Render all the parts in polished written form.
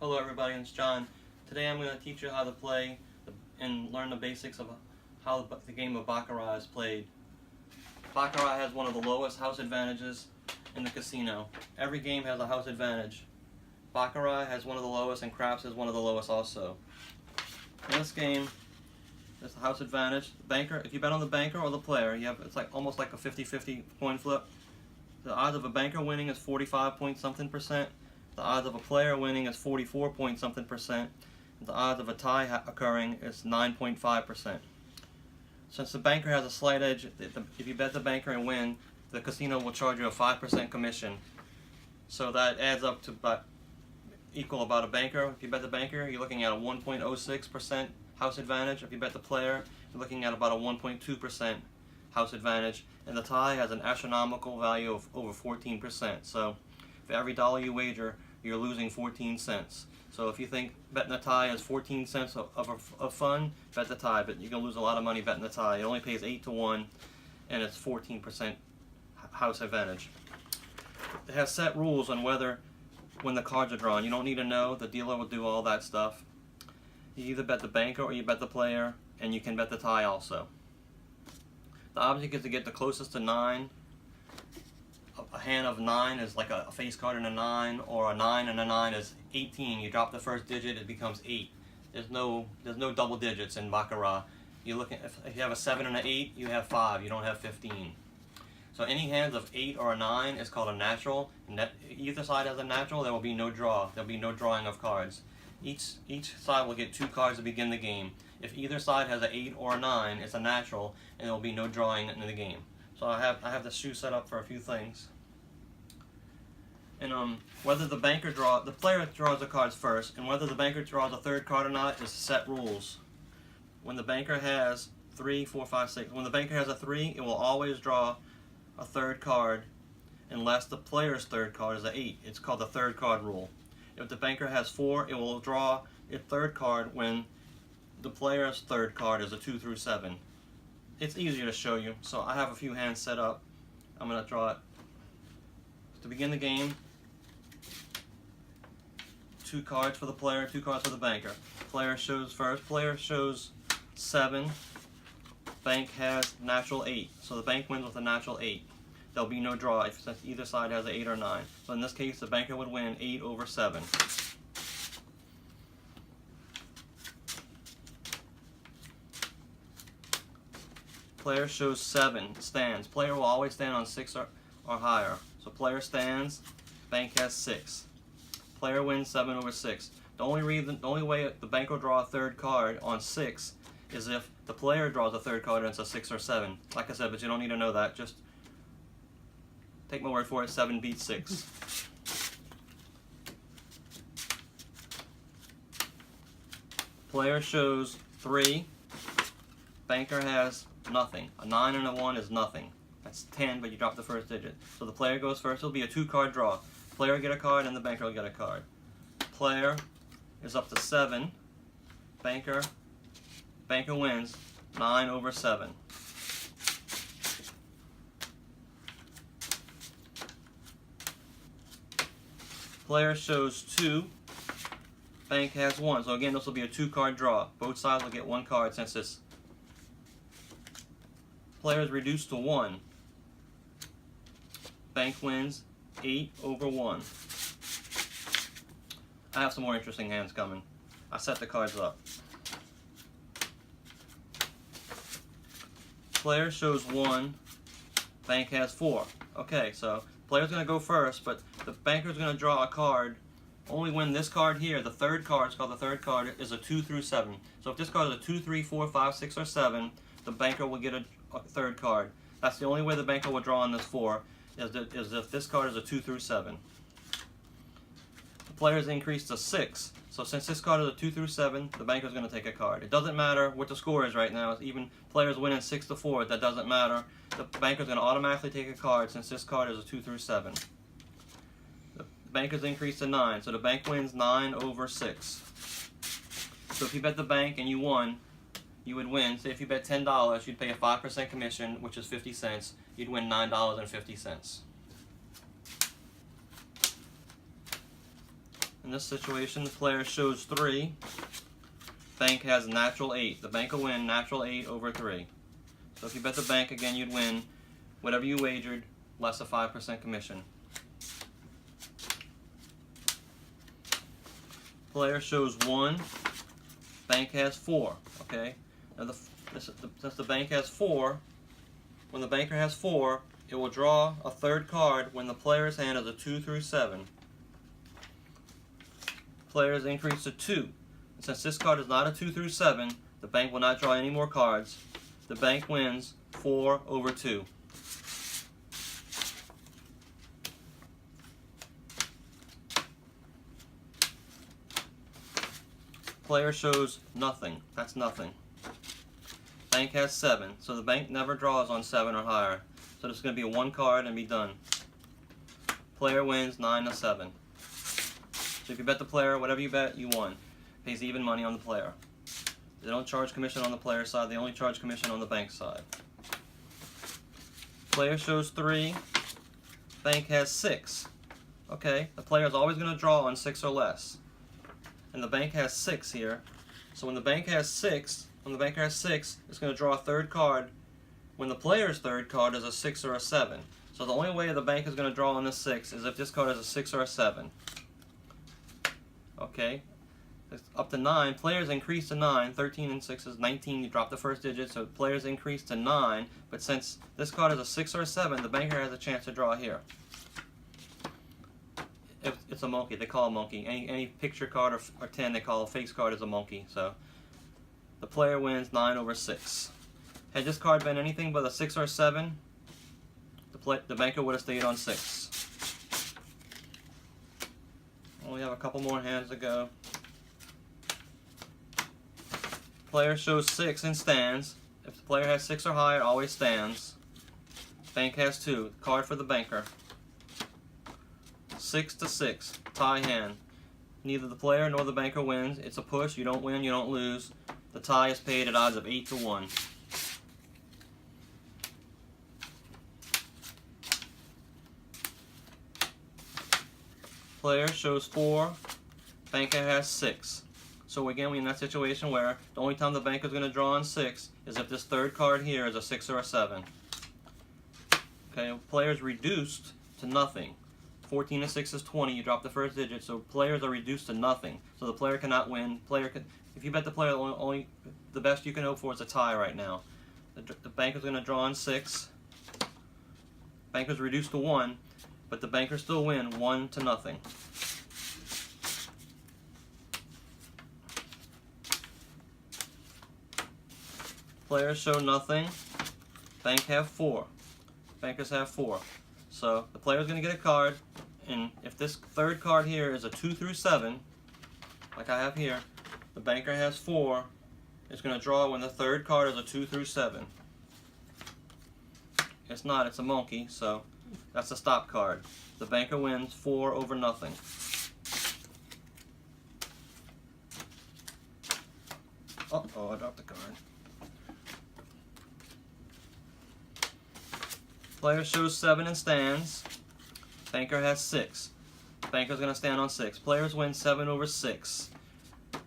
Hello everybody, it's John. Today I'm going to teach you how to play and learn the basics of how the game of Baccarat is played. Baccarat has one of the lowest house advantages in the casino. Every game has a house advantage. Baccarat has one of the lowest and craps has one of the lowest also. In this game, there's the house advantage. The banker, if you bet on the banker or the player, it's like almost like a 50-50 coin flip. The odds of a banker winning is 45 point something percent. The odds of a player winning is 44 point something percent. The odds of a tie occurring is 9.5%. Since the banker has a slight edge, if you bet the banker and win, the casino will charge you a 5% commission. So that adds up to equal about a banker. If you bet the banker, you're looking at a 1.06% house advantage. If you bet the player, you're looking at about a 1.2% house advantage. And the tie has an astronomical value of over 14%. So for every dollar you wager, you're losing 14 cents. So if you think betting the tie is 14 cents of fun, bet the tie, but you're going to lose a lot of money betting the tie. It only pays 8 to 1, and it's 14% house advantage. It has set rules on when the cards are drawn. You don't need to know. The dealer will do all that stuff. You either bet the banker or you bet the player, and you can bet the tie also. The object is to get the closest to 9. A hand of 9 is like a face card and a 9, or a 9 and a 9 is 18. You drop the first digit, it becomes 8. There's no double digits in Baccarat. If you have a 7 and an 8, you have 5. You don't have 15. So any hands of 8 or a 9 is called a natural. Either side has a natural. There will be no draw. There will be no drawing of cards. Each side will get 2 cards to begin the game. If either side has an 8 or a 9, it's a natural, and there will be no drawing in the game. So I have the shoe set up for a few things. And whether the player draws the cards first, and whether the banker draws a third card or not is set rules. When the banker has 3, 4, 5, 6, when the banker has a 3, it will always draw a third card unless the player's third card is an 8. It's called the third card rule. If the banker has 4, it will draw its third card when the player's third card is a 2 through 7. It's easier to show you, so I have a few hands set up. I'm going to draw it. To begin the game, 2 cards for the player, 2 cards for the banker. Player shows first. Player shows 7. Bank has natural 8. So the bank wins with a natural 8. There'll be no draw since either side has an 8 or 9. So in this case, the banker would win 8 over 7. Player shows 7, stands. Player will always stand on 6 or higher. So player stands, bank has 6. Player wins 7 over 6. The only way the bank will draw a third card on 6 is if the player draws a third card and it's a 6 or 7. Like I said, but you don't need to know that. Just take my word for it, 7 beats 6. Player shows 3. Banker has nothing. A 9 and a 1 is nothing. That's 10, but you drop the first digit. So the player goes first. It'll be a 2-card draw. Player will get a card, and the banker will get a card. Player is up to 7. Banker wins 9 over 7. Player shows 2. Bank has 1. So again, this will be a 2-card draw. Both sides will get 1 card since this. Player is reduced to 1. Bank wins 8 over 1. I have some more interesting hands coming. I set the cards up. Player shows 1. Bank has 4. Okay, so player's going to go first, but the banker's going to draw a card only when this card here, the third card, it's called the third card, is a 2 through 7. So if this card is a 2, 3, 4, 5, 6, or 7, the banker will get a third card. That's the only way the banker will draw on this 4, is if this card is a 2 through 7. The player is increased to 6. So since this card is a 2 through 7, the banker is going to take a card. It doesn't matter what the score is right now. Even players winning 6 to 4, that doesn't matter. The banker is going to automatically take a card since this card is a 2 through 7. The banker is increased to 9, so the bank wins 9 over 6. So if you bet the bank and you won, you would win. Say if you bet $10, you'd pay a 5% commission, which is 50 cents. You'd win $9.50. In this situation, the player shows 3. Bank has natural 8. The bank will win natural 8 over 3. So if you bet the bank again, you'd win whatever you wagered less a 5% commission. Player shows 1. Bank has 4. Okay. Now since the bank has 4, when the banker has 4, it will draw a third card when the player's hand is a 2 through 7. Players increase to 2. And since this card is not a 2 through 7, the bank will not draw any more cards. The bank wins 4 over 2. Player shows nothing. That's nothing. Bank has 7, so the bank never draws on 7 or higher. So this is going to be a 1 card and be done. Player wins 9 to 7. So if you bet the player, whatever you bet, you won. Pays even money on the player. They don't charge commission on the player side, they only charge commission on the bank side. Player shows 3, bank has 6. Okay, the player is always going to draw on 6 or less. And the bank has 6 here. So when the bank has 6, when the banker has 6, it's going to draw a third card when the player's third card is a 6 or a 7. So the only way the bank is going to draw on this 6 is if this card is a 6 or a 7. Okay, it's up to 9. Players increase to 9. 13 and 6 is 19. You drop the first digit, so players increase to 9. But since this card is a 6 or a 7, the banker has a chance to draw here. It's a monkey. They call it a monkey. Any picture card or 10 they call a face card is a monkey. So the player wins 9 over 6. Had this card been anything but a 6 or a 7, the banker would have stayed on 6. Only have a couple more hands to go. Player shows 6 and stands. If the player has 6 or higher, it always stands. Bank has 2. Card for the banker. 6 to 6. Tie hand. Neither the player nor the banker wins. It's a push. You don't win, you don't lose. The tie is paid at odds of 8 to 1. Player shows 4, banker has 6. So again, we're in that situation where the only time the banker is going to draw on 6 is if this third card here is a 6 or a 7. Okay, player is reduced to nothing. 14 and 6 is 20. You drop the first digit, so players are reduced to nothing. So the player cannot win. If you bet the player, only the best you can hope for is a tie right now. The banker is going to draw on 6. Banker is reduced to 1. But the banker still win 1 to nothing. Players show nothing. Bank have 4. Bankers have 4. So the player is going to get a card, and if this third card here is a 2 through 7, like I have here, the banker has 4. It's going to draw when the third card is a 2 through 7. It's not, it's a monkey, so that's a stop card. The banker wins 4 over nothing. Uh-oh, I dropped the card. Player shows 7 and stands. Banker has 6. Banker's going to stand on 6. Players win 7 over 6. The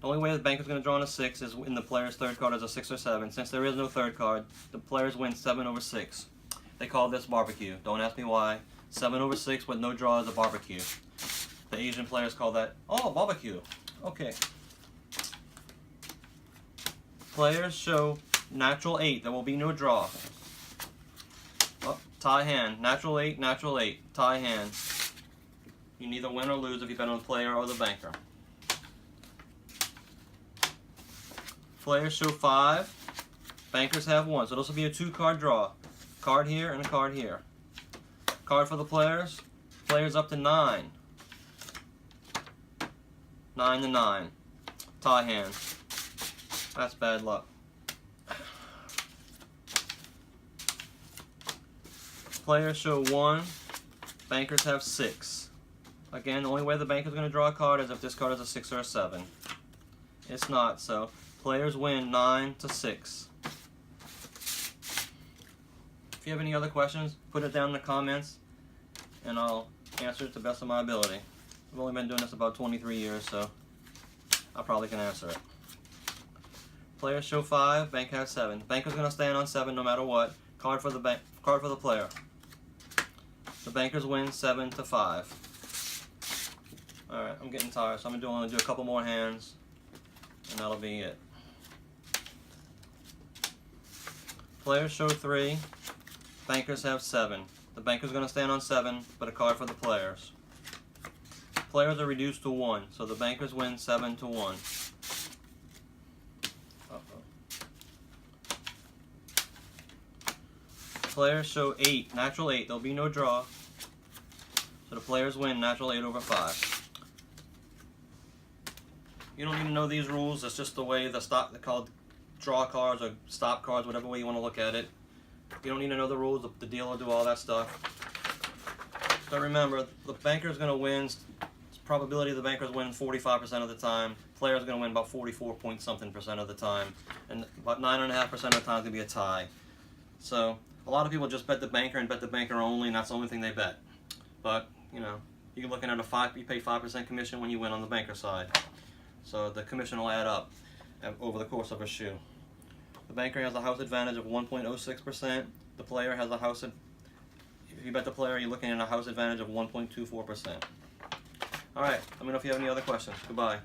only way the banker's going to draw on a 6 is when the player's third card is a 6 or 7. Since there is no third card, the players win 7 over 6. They call this barbecue. Don't ask me why. 7 over 6 with no draw is a barbecue. The Asian players call that, oh, barbecue. Okay. Players show natural 8. There will be no draw. Oh, tie hand. Natural 8, natural 8. Tie hand. You neither win or lose if you bet on the player or the banker. Players show 5. Bankers have 1. So this will be a 2-card draw. Card here and a card here. Card for the players. Players up to 9. 9 to 9. Tie hand. That's bad luck. Players show 1. Bankers have 6. Again, the only way the banker's going to draw a card is if this card is a 6 or a 7. It's not, so players win 9 to 6. If you have any other questions, put it down in the comments, and I'll answer it to the best of my ability. I've only been doing this about 23 years, so I probably can answer it. Players show 5, bank has 7. Banker's going to stand on 7 no matter what. Card for the player. The bankers win 7 to 5. Alright, I'm getting tired, so I'm going to do a couple more hands, and that'll be it. Players show 3, bankers have 7. The banker's going to stand on 7, but a card for the players. Players are reduced to 1, so the bankers win 7 to 1. Players show 8, natural 8. There'll be no draw, so the players win natural 8 over 5. You don't need to know these rules. It's just the way they're called draw cards or stop cards, whatever way you want to look at it. You don't need to know the rules. The dealer will do all that stuff. So remember, the banker is going to win. Probability of the bankers win 45% of the time. Players are going to win about 44 point something % of the time, and about 9.5% of the time it's going to be a tie. So a lot of people just bet the banker and bet the banker only, and that's the only thing they bet. But you know, you're looking at you pay 5% commission when you win on the banker side. So the commission will add up over the course of a shoe. The banker has a house advantage of 1.06%. The player has a house. If you bet the player, you're looking at a house advantage of 1.24%. All right. Let me know if you have any other questions. Goodbye.